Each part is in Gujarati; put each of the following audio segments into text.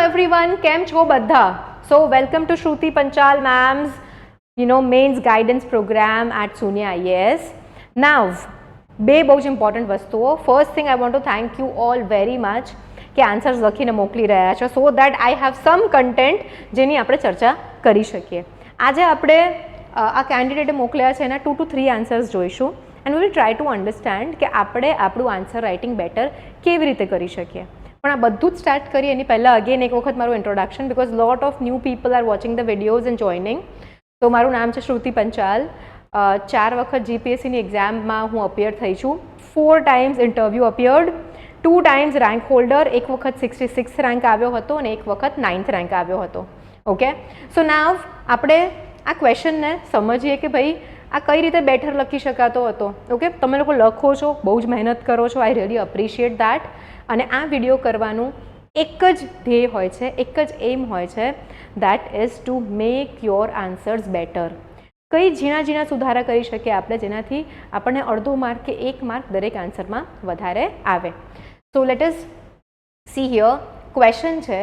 everyone, કેમ છો બધા? So welcome to Shruti Panchal ma'am's mains guidance program at Sunya IAS. Now, બે બહુ જ ઇમ્પોર્ટન્ટ વસ્તુઓ. First thing I want to thank you all very much કે આન્સર્સ લખીને મોકલી રહ્યા છો so that I have sum content જેની આપણે ચર્ચા કરી શકીએ. આજે આપણે આ કેન્ડિડેટે મોકલ્યા છે એના 2 to 3 આન્સર્સ જોઈશું and we will try to understand કે આપણે આપણું આન્સર રાઇટિંગ બેટર કેવી રીતે કરી શકીએ. પણ આ બધું જ સ્ટાર્ટ કરીએ એની પહેલાં અગેન એક વખત મારું introduction because lot of new people are watching the videos and joining. તો મારું નામ છે શ્રુતિ પંચાલ. 4 વખત જીપીએસસીની એક્ઝામમાં હું અપિયર થઈ છું. 4 times interview appeared, 2 times rank holder, એક વખત 66 રેન્ક આવ્યો હતો અને એક વખત 9th રેન્ક આવ્યો હતો. ઓકે, સો નાવ આપણે આ ક્વેશ્ચનને સમજીએ કે ભાઈ આ કઈ રીતે બેટર લખી શકાતો હતો. ઓકે, તમે લોકો લખો છો, બહુ જ મહેનત કરો છો, આઈ રિયલી અપ્રિશિએટ દેટ. અને આ વિડીયો કરવાનું એક જ ધ્યેય હોય છે, એક જ એમ હોય છે, that is to make your answers better. કઈ ઝીણા ઝીણા સુધારા કરી શકીએ આપણે જેનાથી આપણને અડધો માર્ક કે 1 માર્ક દરેક આન્સરમાં વધારે આવે. So let us see here. Question છે,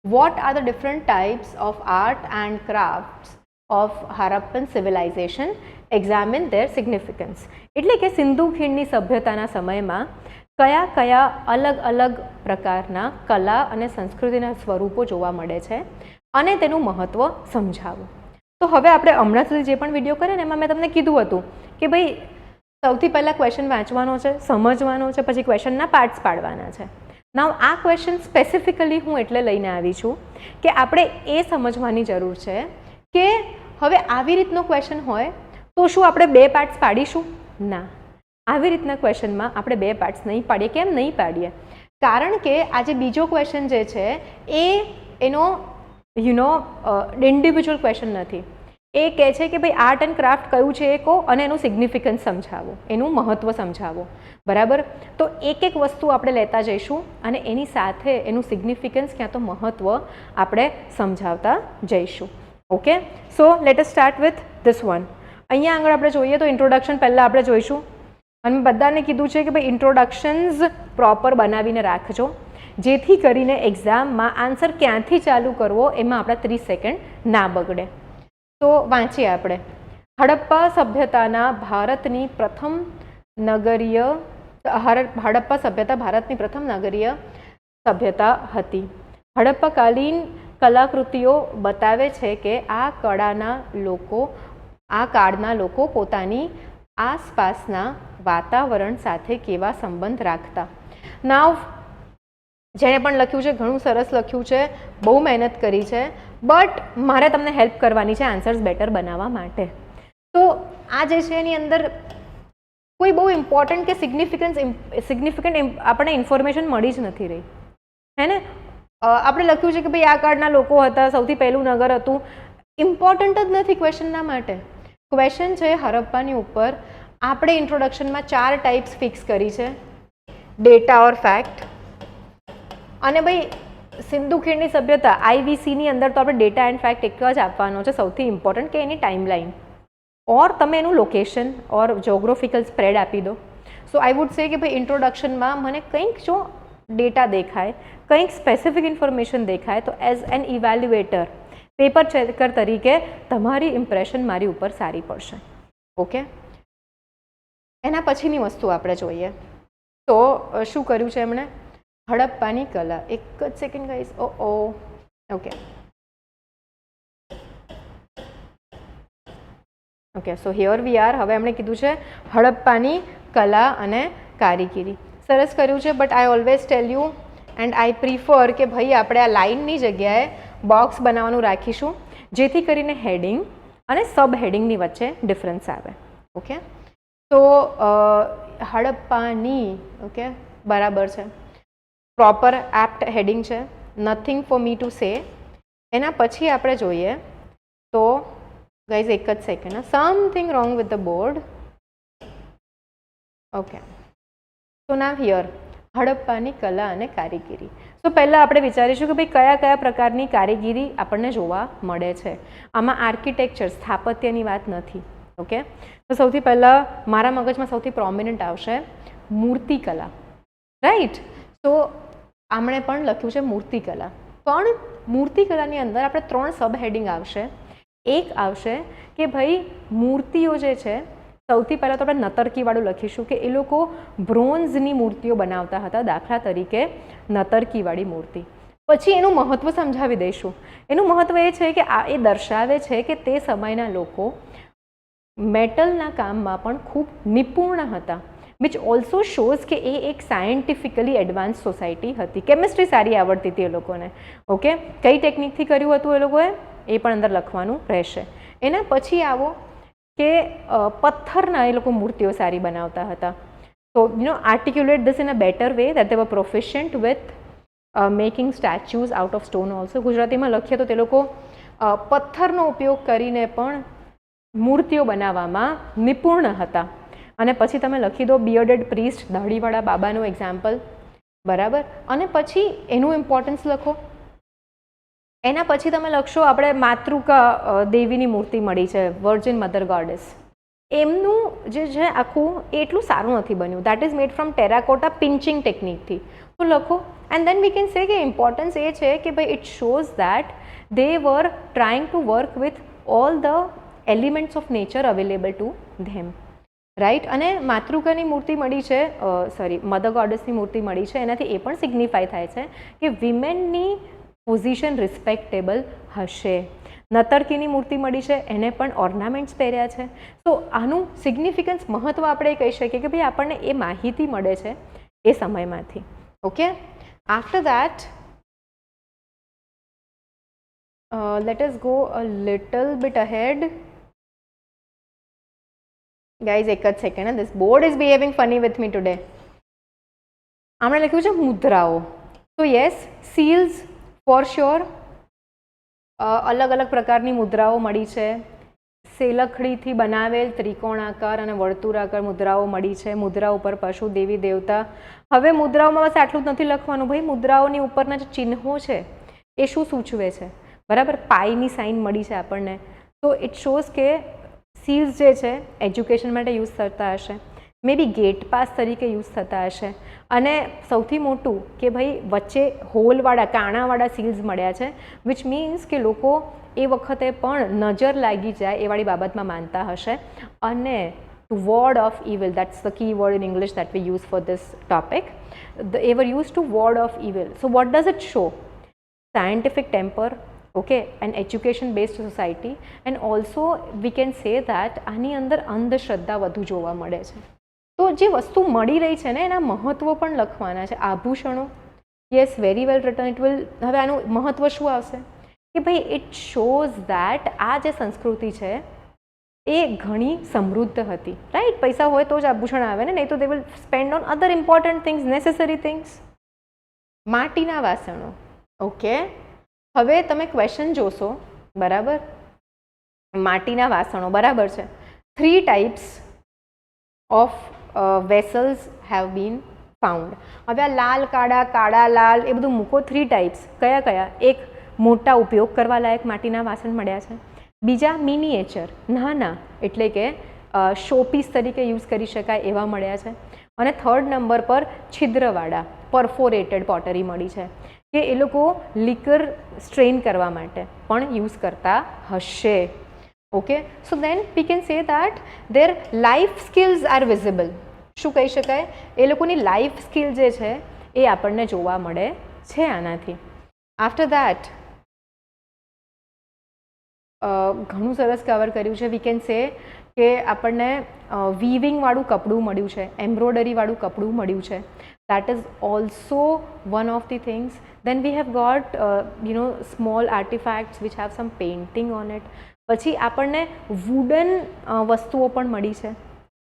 what are the different types of art and crafts of Harappan civilisation, examine their significance. એટલે કે સિંધુ ખીણની સભ્યતાના સમયમાં કયા કયા અલગ અલગ પ્રકારના કલા અને સંસ્કૃતિના સ્વરૂપો જોવા મળે છે અને તેનું મહત્ત્વ સમજાવો. તો હવે આપણે હમણાં સુધી જે પણ વિડીયો કર્યો ને એમાં મેં તમને કીધું હતું કે ભાઈ સૌથી પહેલાં ક્વેશ્ચન વાંચવાનો છે, સમજવાનો છે, પછી ક્વેશ્ચનના પાર્ટ્સ પાડવાના છે. નાવ આ ક્વેશ્ચન સ્પેસિફિકલી હું એટલે લઈને આવી છું કે આપણે એ સમજવાની જરૂર છે કે હવે આવી રીતનો ક્વેશ્ચન હોય તો શું આપણે 2 પાર્ટ્સ પાડીશું? ના, આવી રીતના ક્વેશ્ચનમાં આપણે 2 પાર્ટ્સ નહીં પાડીએ. કેમ નહીં પાડીએ? કારણ કે આજે બીજો ક્વેશ્ચન જે છે એનો ઇન્ડિવિજ્યુઅલ ક્વેશ્ચન નથી. એ કહે છે કે ભાઈ આર્ટ એન્ડ ક્રાફ્ટ કયું છે એ કહો અને એનું સિગ્નિફિકન્સ સમજાવો, એનું મહત્ત્વ સમજાવો. બરાબર? તો એક એક વસ્તુ આપણે લેતા જઈશું અને એની સાથે એનું સિગ્નિફિકન્સ ક્યાં તો મહત્ત્વ આપણે સમજાવતા જઈશું. Okay, so let us start with this one. અહીંયા આગળ આપણે જોઈએ તો ઇન્ટ્રોડક્શન પહેલાં આપણે જોઈશું અને બધાને કીધું છે કે ભાઈ ઇન્ટ્રોડક્શન્સ પ્રોપર બનાવીને રાખજો જેથી કરીને એક્ઝામમાં આન્સર ક્યાંથી ચાલુ કરવો એમાં આપણા 30 સેકન્ડ ના બગડે. તો વાંચીએ આપણે. હડપ્પા સભ્યતાના ભારતની પ્રથમ નગરીય હડપ્પા સભ્યતા ભારતની પ્રથમ નગરીય સભ્યતા હતી. હડપ્પાકાલીન કલાકૃતિઓ બતાવે છે કે આ કાળના લોકો પોતાની આસપાસના વાતાવરણ સાથે કેવા સંબંધ રાખતા. નાવ જેણે પણ લખ્યું છે ઘણું સરસ લખ્યું છે, બહુ મહેનત કરી છે, બટ મારે તમને હેલ્પ કરવાની છે આન્સર્સ બેટર બનાવવા માટે. તો આ જે છે એની અંદર કોઈ બહુ ઇમ્પોર્ટન્ટ કે સિગ્નિફિકન્ટ આપણને ઇન્ફોર્મેશન મળી જ નથી રહી. હે ને? આપણે લખ્યું છે કે ભાઈ આ કાળના લોકો હતા, સૌથી પહેલું નગર હતું. ઇમ્પોર્ટન્ટ જ નથી ક્વેશ્ચનના માટે. ક્વેશ્ચન છે હરપ્પાની ઉપર. આપણે ઇન્ટ્રોડક્શનમાં 4 ટાઈપ્સ ફિક્સ કરી છે, ડેટા ઓર ફેક્ટ. અને ભાઈ સિંધુ ખીણની સભ્યતા આઈવીસીની અંદર તો આપણે ડેટા એન્ડ ફેક્ટ એક જ આપવાનો છે, સૌથી ઇમ્પોર્ટન્ટ કે એની ટાઈમલાઈન ઓર તમે એનું લોકેશન ઓર જોગ્રાફિકલ સ્પ્રેડ આપી દો. સો આઈ વુડ સે કે ભાઈ ઇન્ટ્રોડક્શનમાં મને કંઈક જો ડેટા દેખાય, કંઈક સ્પેસિફિક ઇન્ફોર્મેશન દેખાય તો એઝ એન ઇવેલ્યુએટર, પેપર ચેકર તરીકે તમારી ઇમ્પ્રેશન મારી ઉપર સારી પડશે. ઓકે, એના પછીની વસ્તુ આપણે જોઈએ તો શું કર્યું છે એમણે? હડપ્પાની કલા. એક જ second guys. Okay okay, so here we are. હવે એમણે કીધું છે હડપ્પાની કલા અને કારીગીરી. સરસ કર્યું છે, but I always tell you and I prefer કે ભાઈ આપણે આ લાઇનની જગ્યાએ બોક્સ બનાવવાનું રાખીશું જેથી કરીને હેડિંગ અને સબ હેડિંગની વચ્ચે ડિફરન્સ આવે. ઓકે, તો હડપ્પાની, ઓકે બરાબર છે, પ્રોપર એપ્ટ હેડિંગ છે, nothing for me to say. એના પછી આપણે જોઈએ તો ગાઈઝ એક જ second, something wrong with the board. Okay, તો નાવ હિયર હડપ્પાની કલા અને કારીગીરી. તો પહેલાં આપણે વિચારીશું કે ભાઈ કયા કયા પ્રકારની કારીગીરી આપણને જોવા મળે છે. આમાં આર્કિટેક્ચર, સ્થાપત્યની વાત નથી. ઓકે, તો સૌથી પહેલાં મારા મગજમાં સૌથી પ્રોમિનન્ટ આવશે મૂર્તિકલા. રાઈટ? તો આમણે પણ લખ્યું છે મૂર્તિકલા. પણ મૂર્તિકલાની અંદર આપણે 3 સબ હેડિંગ આવશે. એક આવશે કે ભાઈ મૂર્તિઓ જે છે, સૌથી પહેલાં તો આપણે નતરકીવાળું લખીશું કે એ લોકો બ્રોન્ઝની મૂર્તિઓ બનાવતા હતા, દાખલા તરીકે નતરકીવાળી મૂર્તિ. પછી એનું મહત્ત્વ સમજાવી દઈશું. એનું મહત્ત્વ એ છે કે એ દર્શાવે છે કે તે સમયના લોકો મેટલના કામમાં પણ ખૂબ નિપુણ હતા, વિચ ઓલ્સો શોઝ કે એ એક સાયન્ટિફિકલી એડવાન્સ સોસાયટી હતી. કેમિસ્ટ્રી સારી આવડતી હતી એ લોકોને. ઓકે, કઈ ટેકનિકથી કર્યું હતું એ લોકોએ એ પણ અંદર લખવાનું રહેશે. એના પછી આવો કે પથ્થરના એ લોકો મૂર્તિઓ સારી બનાવતા હતા. તો articulate this in a better way that they were proficient with making statues out of stone also. ગુજરાતીમાં લખીએ તો તે લોકો પથ્થરનો ઉપયોગ કરીને પણ મૂર્તિઓ બનાવવામાં નિપુણ હતા. અને પછી તમે લખી દો બિયર્ડેડ પ્રીસ્ટ, દાઢીવાળા બાબાનું એક્ઝામ્પલ, બરાબર. અને પછી એનું ઇમ્પોર્ટન્સ લખો. એના પછી તમે લખશો આપણે માતૃકા દેવીની મૂર્તિ મળી છે, વર્જિન મધર ગોડેસ. એમનું જે છે આખું એ એટલું સારું નથી બન્યું. That is made from terracotta pinching ટેકનિકથી. તો લખો. એન્ડ દેન વી કેન સે કે ઇમ્પોર્ટન્સ એ છે કે ભાઈ it shows that they were trying to work with all the elements of nature available to them, right. અને માતૃકાની મૂર્તિ મળી છે, મધર ગોડેસની મૂર્તિ મળી છે, એનાથી એ પણ સિગ્નિફાય થાય છે કે વિમેનની પોઝિશન રિસ્પેક્ટેબલ હશે. નતરકીની મૂર્તિ મળી છે, એને પણ ઓર્નામેન્ટ્સ પહેર્યા છે. તો આનું સિગ્નિફિકન્સ, મહત્ત્વ આપણે કહી શકીએ કે ભાઈ આપણને એ માહિતી મળે છે એ સમયમાંથી. Okay, after that let us go a little bit ahead. Guys, એક જ second. This board is behaving funny with me today. આપણે લખ્યું છે મુદ્રાઓ. તો યસ, સીલ્સ ફોર શ્યોર. અલગ અલગ પ્રકારની મુદ્રાઓ મળી છે. સેલખડીથી બનાવેલ ત્રિકોણાકાર અને વર્તુળાકાર મુદ્રાઓ મળી છે. મુદ્રા ઉપર પશુ, દેવી, દેવતા. હવે મુદ્રાઓમાં બસ આટલું જ નથી લખવાનું ભાઈ. મુદ્રાઓની ઉપરના જે ચિહ્નો છે એ શું સૂચવે છે, બરાબર. પાઈની સાઇન મળી છે આપણને. તો ઇટ શોઝ કે સીલ્સ જે છે એજ્યુકેશન માટે યુઝ થતા હશે, મે બી ગેટ પાસ તરીકે યુઝ થતા હશે. અને સૌથી મોટું કે ભાઈ વચ્ચે હોલવાળા, કાણાવાળા સીલ્સ મળ્યા છે, વિચ મીન્સ કે લોકો એ વખતે પણ નજર લાગી જાય એ વાળી બાબતમાં માનતા હશે. અને to ward off evil, that's the key word in English that we use for this topic. They were used to ward off evil. So what does it show? Scientific temper, okay, an education based society, and also we can say that આની અંદર અંધશ્રદ્ધા વધુ જોવા મળે છે. તો જે વસ્તુ મળી રહી છે ને એના મહત્વ પણ લખવાના છે. આભૂષણો, yes, very well return. It will, હવે આનું મહત્વ શું આવશે કે ભાઈ ઇટ શોઝ દેટ આ જે સંસ્કૃતિ છે એ ઘણી સમૃદ્ધ હતી, રાઈટ. પૈસા હોય તો જ આભૂષણ આવે ને, નહીં તો they will spend on other important things, necessary things. માટીના વાસણો, ઓકે. હવે તમે ક્વેશ્ચન જોશો, બરાબર. માટીના વાસણો, બરાબર છે. 3 types of vessels have been found. હવે આ લાલ, કાળા, કાળા, લાલ એ બધું મૂકો. 3 ટાઈપ્સ કયા કયા? એક, મોટા ઉપયોગ કરવા લાયક માટીના વાસણ મળ્યા છે. બીજા, મિનિએચર, નાના, એટલે કે શોપીસ તરીકે યુઝ કરી શકાય એવા મળ્યા છે. અને 3rd નંબર પર છિદ્રવાળા, પરફોરેટેડ પોટરી મળી છે કે એ લોકો લિકર સ્ટ્રેન કરવા માટે પણ યુઝ કરતા હશે. Okay, so then we can say that their life skills are visible. શું કહી શકાય? એ લોકોની લાઈફ સ્કિલ જે છે એ આપણને જોવા મળે છે આનાથી. આફ્ટર દેટ ઘણું સરસ કવર કર્યું છે. વી કેન સે કે આપણને વીવિંગવાળું કપડું મળ્યું છે, એમ્બ્રોડરીવાળું કપડું મળ્યું છે. That is also one of the things. Then we have got small artifacts which have some painting on it. પછી આપણને વુડન વસ્તુઓ પણ મળી છે.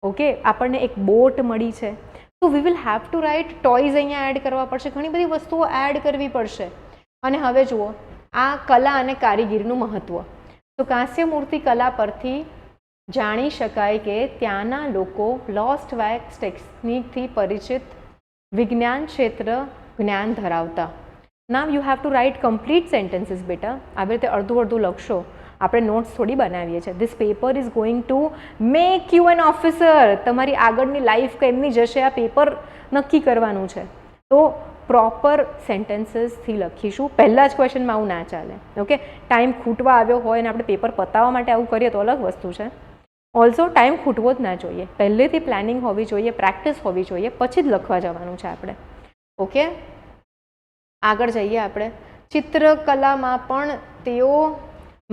ઓકે, આપણને એક બોટ મળી છે. તો we will have to write toys અહીંયા એડ કરવા પડશે, ઘણી બધી વસ્તુઓ એડ કરવી પડશે. અને હવે જુઓ આ કલા અને કારીગીરીનું મહત્ત્વ. તો કાંસ્ય મૂર્તિ કલા પરથી જાણી શકાય કે ત્યાંના લોકો લોસ્ટ વેક્સ ટેકનિકથી પરિચિત, વિજ્ઞાન ક્ષેત્ર જ્ઞાન ધરાવતા. Now you have to write complete sentences બેટા. આવી રીતે અડધું અડધું લખશો. આપણે નોટ્સ થોડી બનાવીએ છીએ. This paper is going to make you an officer. તમારી આગળની લાઈફ કેમની જશે આ પેપર નક્કી કરવાનું છે. તો પ્રોપર સેન્ટેન્સીસથી લખીશું. પહેલાં જ ક્વેશ્ચનમાં આવું ના ચાલે. ઓકે, ટાઈમ ખૂટવા આવ્યો હોય અને આપણે પેપર પતાવવા માટે આવું કરીએ તો અલગ વસ્તુ છે. ઓલ્સો ટાઈમ ખૂટવો જ ના જોઈએ, પહેલેથી પ્લાનિંગ હોવી જોઈએ, પ્રેક્ટિસ હોવી જોઈએ, પછી જ લખવા જવાનું છે આપણે. ઓકે, આગળ જઈએ આપણે. ચિત્રકલામાં પણ તેઓ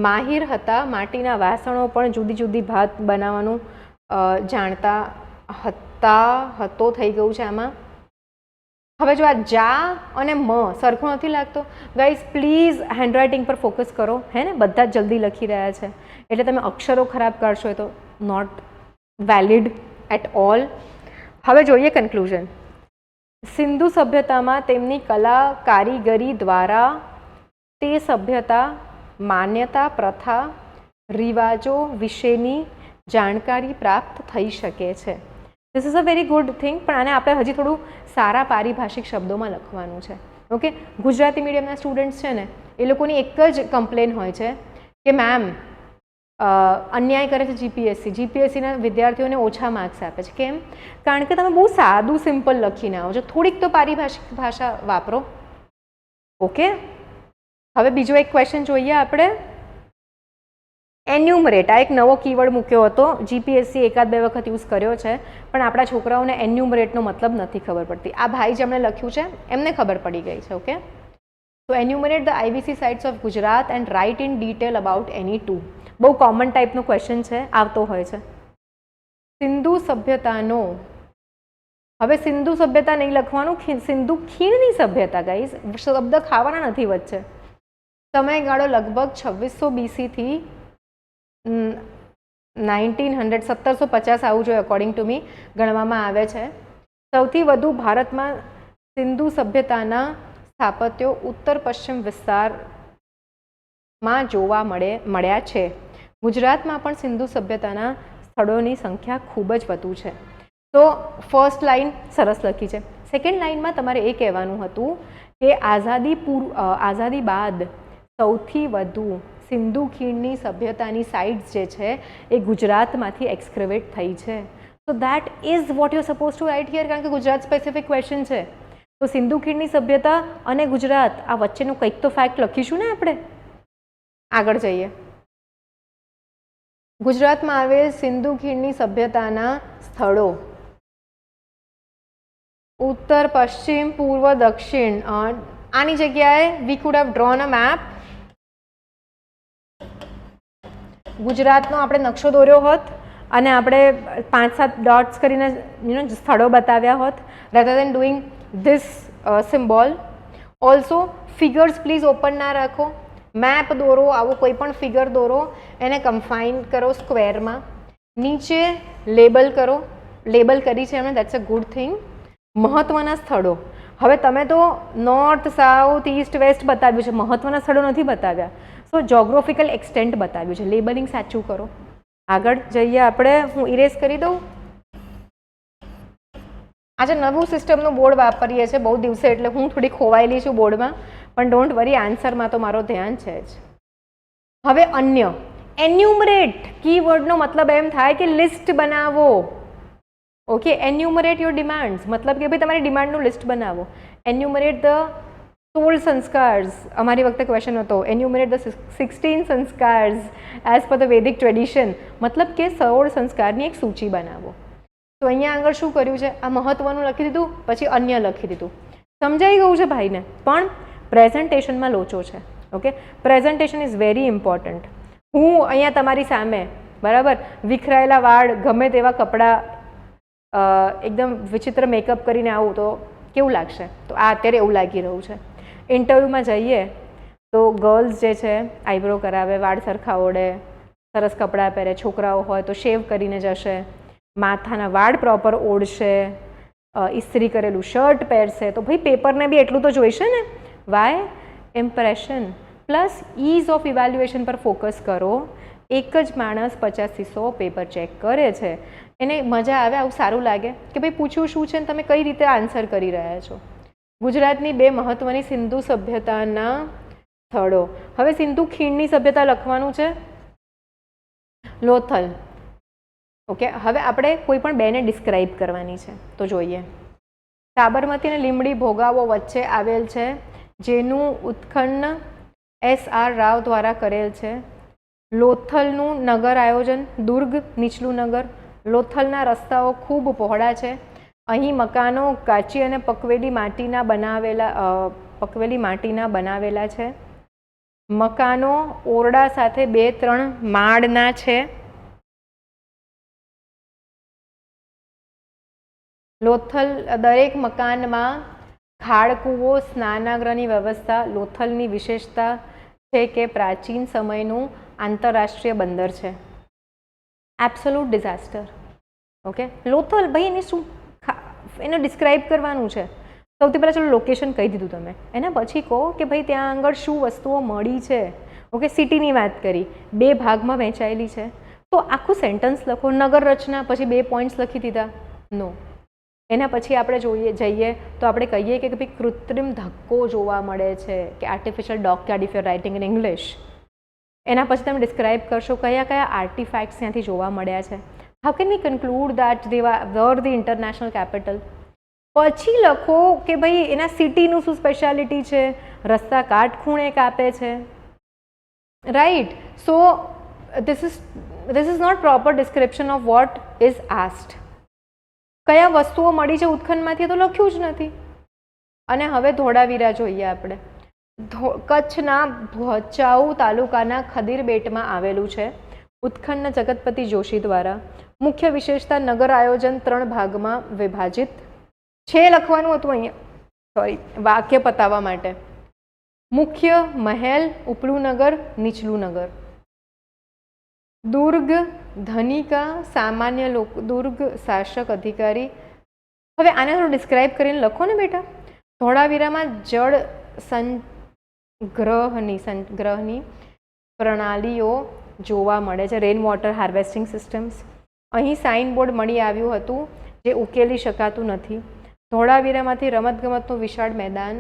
માહિર હતા. માટીના વાસણો પણ જુદી જુદી ભાત બનાવવાનું જાણતા હતો થઈ ગયું છે આમાં. હવે જો આ જા અને મ સરખું નથી લાગતો. ગાઈઝ પ્લીઝ હેન્ડરાઇટિંગ પર ફોકસ કરો. હે ને, બધા જ જલ્દી લખી રહ્યા છે એટલે તમે અક્ષરો ખરાબ કાઢશો તો નોટ વેલિડ એટ ઓલ. હવે જોઈએ કન્ક્લુઝન. સિંધુ સભ્યતામાં તેમની કલા કારીગરી દ્વારા તે સભ્યતા, માન્યતા, પ્રથા, રિવાજો વિશેની જાણકારી પ્રાપ્ત થઈ શકે છે. This is a very good thing. પણ આને આપણે હજી થોડું સારા પારિભાષિક શબ્દોમાં લખવાનું છે. ઓકે, ગુજરાતી મીડિયમના સ્ટુડન્ટ્સ છે ને એ લોકોની એક જ કમ્પ્લેન હોય છે કે મેમ અન્યાય કરે છે જીપીએસસીના વિદ્યાર્થીઓને ઓછા માર્ક્સ આપે છે. કેમ? કારણ કે તમે બહુ સાદું સિમ્પલ લખીને આવો છો, થોડીક તો પારિભાષિક ભાષા વાપરો. ઓકે, હવે બીજો એક ક્વેશ્ચન જોઈએ આપણે. એન્યુમરેટ, આ એક નવો કીવર્ડ મૂક્યો હતો. જીપીએસસી એકાદ બે વખત યુઝ કર્યો છે પણ આપણા છોકરાઓને એન્યુમરેટનો મતલબ નથી ખબર પડતી. આ ભાઈ જેમણે લખ્યું છે એમને ખબર પડી ગઈ છે. ઓકે, તો enumerate the IVC sites of Gujarat and write in detail about any two. બહુ કોમન ટાઈપનો ક્વેશ્ચન છે, આવતો હોય છે. સિંધુ સભ્યતાનો, હવે સિંધુ સભ્યતા નહીં લખવાનું, સિંધુ ખીણની સભ્યતા. ગાઈઝ શબ્દ ખાવાના નથી વચ્ચે. સમયગાળો લગભગ 2600 બીસીથી 1900 1750 આવું જોઈએ અકોર્ડિંગ ટુ મી ગણવામાં આવે છે. સૌથી વધુ ભારતમાં સિંધુ સભ્યતાના સ્થાપત્યો ઉત્તર પશ્ચિમ વિસ્તારમાં જોવા મળ્યા છે. ગુજરાતમાં પણ સિંધુ સભ્યતાના સ્થળોની સંખ્યા ખૂબ જ વધુ છે. તો ફર્સ્ટ લાઈન સરસ લખી છે. સેકન્ડ લાઈનમાં તમારે એ કહેવાનું હતું કે આઝાદી બાદ સૌથી વધુ સિંધુ ખીણની સભ્યતાની સાઇટ્સ જે છે એ ગુજરાતમાંથી એક્સક્રેવેટ થઈ છે. તો that is what you suppose to write here, કારણ કે ગુજરાત સ્પેસિફિક ક્વેશ્ચન છે. તો સિંધુ ખીણની સભ્યતા અને ગુજરાત આ વચ્ચેનું કંઈક તો ફેક્ટ લખીશું ને આપણે. આગળ જઈએ. ગુજરાતમાં આવેલ સિંધુ ખીણની સભ્યતાના સ્થળો ઉત્તર, પશ્ચિમ, પૂર્વ, દક્ષિણ. આની જગ્યાએ વી could have drone a map. ગુજરાતનો આપણે નકશો દોર્યો હોત અને આપણે 5-7 ડોટ્સ કરીને સ્થળો બતાવ્યા હોત rather then doing this symbol. Also figures please open ના રાખો. મેપ દોરો, આવો કોઈ પણ ફિગર દોરો, એને કન્ફાઇન કરો સ્ક્વેરમાં. નીચે લેબલ કરો. લેબલ કરી છે એમણે, દેટ્સ અ ગુડ થિંગ. મહત્ત્વના સ્થળો, હવે તમે તો નોર્થ, સાઉથ, ઈસ્ટ, વેસ્ટ બતાવ્યું છે, મહત્ત્વના સ્થળો નથી બતાવ્યા. સો જોગ્રાફિકલ એક્સટેન્ટ બતાવ્યું છે. લેબલિંગ સાચું કરો. આગળ જઈએ આપણે. હું ઇરેઝ કરી દઉં. આજે નવું સિસ્ટમનું બોર્ડ વાપરીએ છીએ બહુ દિવસે, એટલે હું થોડી ખોવાયેલી છું બોર્ડમાં, પણ ડોન્ટ વરી, આન્સરમાં તો મારો ધ્યાન છે જ. હવે અન્ય. એન્યુમરેટ કીવર્ડનો મતલબ એમ થાય કે લિસ્ટ બનાવો. ઓકે, એન્યુમરેટ યોર ડિમાન્ડ્સ, મતલબ કે ભાઈ તમારી ડિમાન્ડનું લિસ્ટ બનાવો. એન્યુમરેટ ધ 16 સંસ્કાર્સ, અમારી વખતે ક્વેશ્ચન હતો. Enumerate the 16 sanskars as per the Vedic tradition, મતલબ કે 16 સંસ્કારની એક સૂચિ બનાવો. તો અહીંયા આગળ શું કર્યું છે? આ મહત્વનું લખી દીધું, પછી અન્ય લખી દીધું. સમજાઈ ગયું છે ભાઈને, પણ પ્રેઝન્ટેશનમાં લોચો છે. Okay, presentation is very important. હું અહીંયા તમારી સામે બરાબર વિખરાયેલા વાળ, ગમે તેવા કપડાં, એકદમ વિચિત્ર મેકઅપ કરીને આવું તો કેવું લાગશે? તો આ અત્યારે એવું લાગી રહ્યું છે. ઇન્ટરવ્યૂમાં જઈએ તો ગર્લ્સ જે છે આઈબ્રો કરાવે, વાળ સરખા ઓળે, સરસ કપડાં પહેરે. છોકરાઓ હોય તો શેવ કરીને જશે, માથાના વાળ પ્રોપર ઓળશે, ઇસ્ત્રી કરેલું શર્ટ પહેરશે. તો ભાઈ પેપરને બી એટલું તો જોઈશે ને. Why? Impression plus is of evaluation પર ફોકસ કરો. એક જ માણસ 50થી 100 પેપર ચેક કરે છે, એને મજા આવે, આવું સારું લાગે કે ભાઈ પૂછ્યું શું છે ને તમે કઈ રીતે આન્સર કરી રહ્યા છો. ગુજરાતની 2 મહત્ત્વની સિંધુ સભ્યતાના સ્થળો. હવે સિંધુ ખીણની સભ્યતા લખવાનું છે, લોથલ. ઓકે, હવે આપણે કોઈ પણ 2ને ડિસ્ક્રાઇબ કરવાની છે. તો જોઈએ. સાબરમતી અને લીંબડી ભોગાવો વચ્ચે આવેલ છે, જેનું ઉત્ખનન SR રાવ દ્વારા કરેલ છે. લોથલનું નગર આયોજન, દુર્ગ નીચલું નગર. લોથલના રસ્તાઓ ખૂબ પહોળા છે. અહીં મકાનો કાચી અને પકવેલી માટીના બનાવેલા છે. મકાનો ઓરડા સાથે 2-3 માળના છે. લોથલ દરેક મકાનમાં ખાડકૂવો, સ્નાનાગૃહની વ્યવસ્થા. લોથલની વિશેષતા છે કે પ્રાચીન સમયનું આંતરરાષ્ટ્રીય બંદર છે. Absolute disaster. ઓકે, લોથલ ભાઈ એની શું એને ડિસ્ક્રાઇબ કરવાનું છે. સૌથી પહેલાં ચલો લોકેશન કહી દીધું તમે, એના પછી કહો કે ભાઈ ત્યાં આગળ શું વસ્તુઓ મળી છે. ઓકે, સિટીની વાત કરી, 2 ભાગમાં વહેંચાયેલી છે, તો આખું સેન્ટન્સ લખો. નગર રચના પછી 2 પોઈન્ટ્સ લખી દીધા? નો. એના પછી આપણે જઈએ તો આપણે કહીએ કે ભાઈ કૃત્રિમ ધક્કો જોવા મળે છે, કે artificial dockyard if you writing in English. એના પછી તમે ડિસ્ક્રાઇબ કરશો કયા કયા આર્ટિફેક્ટ્સ ત્યાંથી જોવા મળ્યા છે. How can we conclude that they were the international capital. પછી લખો કે ભાઈ એના સિટીનું શું સ્પેશિયાલિટી છે, રસ્તા કાટખૂણે કાપે છે, right. So this is not proper description of what is asked. કયા વસ્તુઓ મળી છે ઉત્ખનનમાંથી તો લખ્યું જ નથી. અને હવે ધોળાવીરા જોઈએ આપણે. કચ્છના ભચાઉ તાલુકાના ખદીરબેટમાં આવેલું છે. ઉત્ખનન જગતપતિ જોશી દ્વારા. મુખ્ય વિશેષતા નગર આયોજન 3 ભાગમાં વિભાજિત છે. લખવાનું હતું અહીંયા, સોરી, વાક્ય પતાવવા માટે. મુખ્ય મહેલ, ઉપલું નગર, નીચલું નગર. દુર્ગ ધનિકા, સામાન્ય લોકો, દુર્ગ શાસક અધિકારી. હવે આને થોડું ડિસ્ક્રાઇબ કરીને લખો ને બેટા. ધોળાવીરામાં જળ સંગ્રહની પ્રણાલીઓ જોવા મળે છે, રેન વોટર હાર્વેસ્ટિંગ સિસ્ટમ્સ. અહીં સાઇનબોર્ડ મળી આવ્યું હતું જે ઉકેલી શકાતું નથી. ધોળાવીરામાંથી રમતગમતનું વિશાળ મેદાન,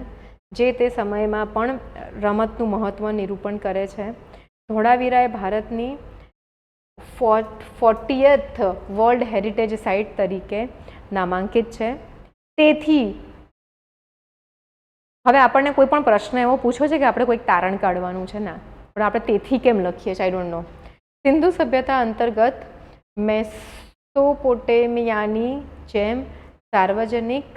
જે તે સમયમાં પણ રમતનું મહત્ત્વ નિરૂપણ કરે છે. ધોળાવીરા એ ભારતની 40th વર્લ્ડ હેરિટેજ સાઇટ તરીકે નામાંકિત છે. તેથી હવે આપણને કોઈ પણ પ્રશ્ન એવો પૂછ્યો છે કે આપણે કોઈક તારણ કાઢવાનું છે, ના, પણ આપણે તેથી કેમ લખીએ છીએ, આઈ ડોન્ટ નો. સિંધુ સભ્યતા અંતર્ગત મેસોપોટેમિયાની જેમ સાર્વજનિક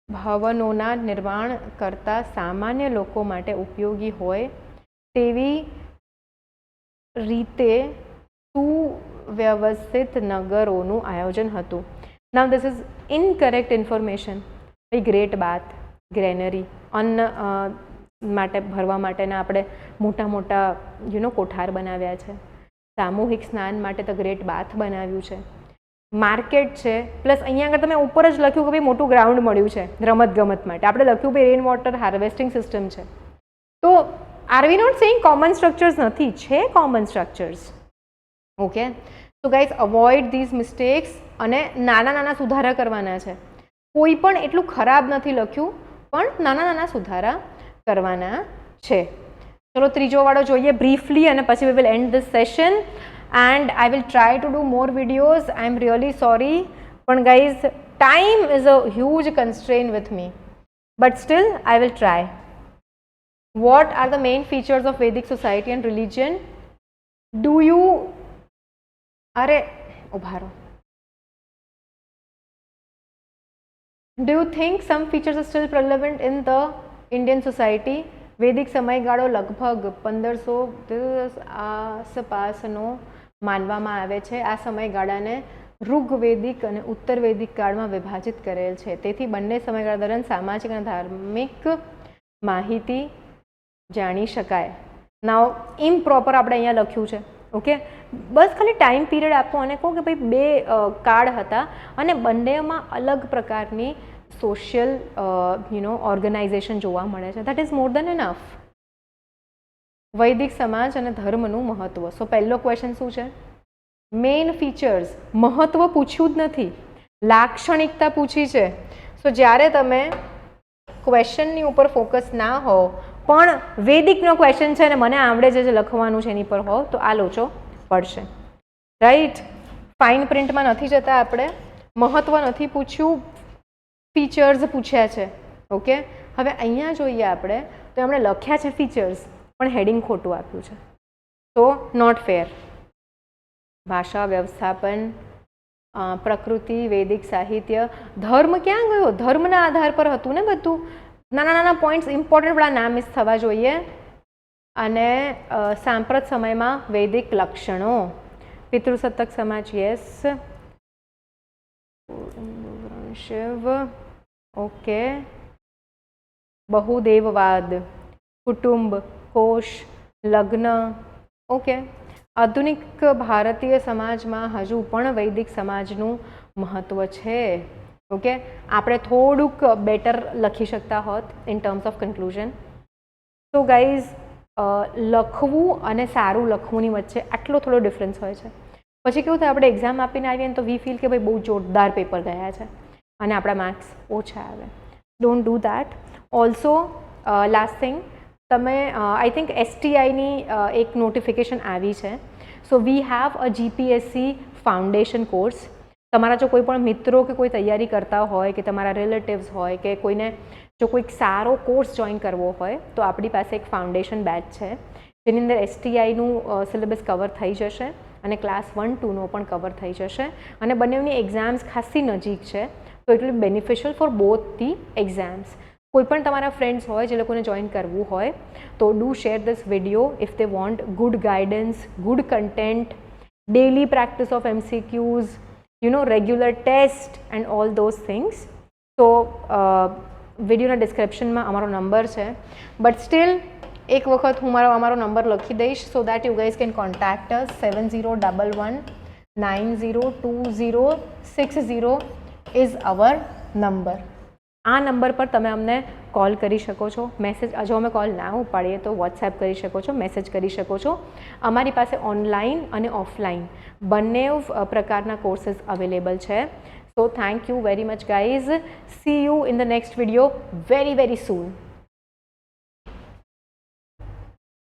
ભવનોના નિર્માણ કરતા સામાન્ય લોકો માટે ઉપયોગી હોય તેવી રીતે સુવ્યવસ્થિત નગરોનું આયોજન હતું. Now this is incorrect information. Great bath, granary, અન્ન માટે ભરવા માટેના આપણે મોટા મોટા કોઠાર બનાવ્યા છે. સામૂહિક સ્નાન માટે તો ગ્રેટ બાથ બનાવ્યું છે. માર્કેટ છે, પ્લસ અહીંયા આગળ તમે ઉપર જ લખ્યું કે ભાઈ મોટું ગ્રાઉન્ડ મળ્યું છે રમતગમત માટે. આપણે લખ્યું ભાઈ રેન વોટર હાર્વેસ્ટિંગ સિસ્ટમ છે. તો are we not saying common structures નથી, છે કોમન સ્ટ્રક્ચર્સ. ઓકે, તો ગાઈઝ અવોઇડ ધીઝ મિસ્ટેક્સ અને નાના નાના સુધારા કરવાના છે. કોઈ પણ એટલું ખરાબ નથી લખ્યું, પણ નાના નાના સુધારા કરવાના છે. ચલો ત્રીજો વાળો જોઈએ બ્રીફલી અને પછી we will end this session and I will try to do more videos. I am really sorry, પણ guys time is a huge constraint with me, but still I will try. What are the main features of Vedic society and religion? Do you અરે ઉભા રહો. Do you think some features are still relevant in the Indian society? વૈદિક સમયગાળો લગભગ 1500 આસપાસનો માનવામાં આવે છે. આ સમયગાળાને ઋગ્વૈદિક અને ઉત્તરવૈદિક કાળમાં વિભાજિત કરેલ છે. તેથી બંને સમયગાળા દરમિયાન સામાજિક અને ધાર્મિક માહિતી જાણી શકાય. નાવ ઇમ્પ્રોપર આપણે અહીંયા લખ્યું છે. ઓકે, બસ ખાલી ટાઈમ પીરિયડ આપો અને કહો કે ભાઈ 2 કાળ હતા અને બંનેમાં અલગ પ્રકારની સોશિયલ ઓર્ગેનાઇઝેશન જોવા મળે છે. That is more then enough. વૈદિક સમાજ અને ધર્મનું મહત્વ. સો પહેલો ક્વેશ્ચન શું છે? Main features. મહત્વ પૂછ્યું જ નથી, લાક્ષણિકતા પૂછી છે. સો જ્યારે તમે ક્વેશ્ચનની ઉપર ફોકસ ના હો પણ વૈદિકનો ક્વેશ્ચન છે અને મને આવડે છે જે લખવાનું છે એની પર હો તો આ લોચો પડશે, રાઈટ. ફાઇન પ્રિન્ટમાં નથી જતા આપણે, મહત્વ નથી પૂછ્યું, ફીચર્સ પૂછ્યા છે. ઓકે, હવે અહીંયા જોઈએ આપણે તો એમણે લખ્યા છે ફીચર્સ પણ હેડિંગ ખોટું આપ્યું છે, તો નોટ ફેર. ભાષા વ્યવસ્થાપન, પ્રકૃતિ, વૈદિક સાહિત્ય, ધર્મ ક્યાં ગયો? ધર્મના આધાર પર હતું ને બધું. નાના નાના પોઈન્ટ્સ ઇમ્પોર્ટન્ટ આપણા નામ મિસ થવા જોઈએ. અને સાંપ્રત સમયમાં વૈદિક લક્ષણો, પિતૃસત્તક સમાજ, યસ. શિવ, ઓકે. બહુદેવવાદ, કુટુંબ, કોષ, લગ્ન, ઓકે. આધુનિક ભારતીય સમાજમાં હજુ પણ વૈદિક સમાજનું મહત્ત્વ છે. ઓકે, આપણે થોડુંક બેટર લખી શકતા હોત ઇન ટર્મ્સ ઓફ કન્ક્લુઝન. તો ગાઈઝ, લખવું અને સારું લખવુંની વચ્ચે આટલો થોડો ડિફરન્સ હોય છે. પછી કેવું થાય, આપણે એક્ઝામ આપીને આવીએ ને તો વી ફીલ કે ભાઈ બહુ જોરદાર પેપર ગયા છે અને આપણા માર્ક્સ ઓછા આવે. Don't do that. Also last thing, તમે આઈ થિંક STIની એક નોટિફિકેશન આવી છે. So we have a GPSC foundation course. તમારા જો કોઈ પણ મિત્રો કે કોઈ તૈયારી કરતા હોય કે તમારા રિલેટિવ્સ હોય કે કોઈને જો કોઈક સારો કોર્સ જોઈન કરવો હોય તો આપણી પાસે એક ફાઉન્ડેશન બેચ છે જેની અંદર STIનું સિલેબસ કવર થઈ જશે અને ક્લાસ 1-2નો પણ કવર થઈ જશે અને બંનેની એક્ઝામ્સ ખાસી નજીક છે. તો it will be beneficial for both the exams. કોઈ પણ તમારા ફ્રેન્ડ્સ હોય જે લોકોને જોઈન કરવું હોય તો do share this video if they want good guidance, good content, daily practice of MCQs, regular test and all those things. તો વિડીયોના ડિસ્ક્રિપ્શનમાં અમારો નંબર છે, બટ સ્ટીલ એક વખત હું અમારો નંબર લખી દઈશ so that you guys can contact us. 7011902060 is our number. આ નંબર પર તમે અમને કોલ કરી શકો છો, મેસેજ, જો અમે કોલ ના ઉપાડીએ તો વોટ્સએપ કરી શકો છો, મેસેજ કરી શકો છો. અમારી પાસે ઓનલાઈન અને ઓફલાઈન બંને પ્રકારના કોર્सेस અવેલેબલ છે. So thank you very much guys. C you in the next video very soon.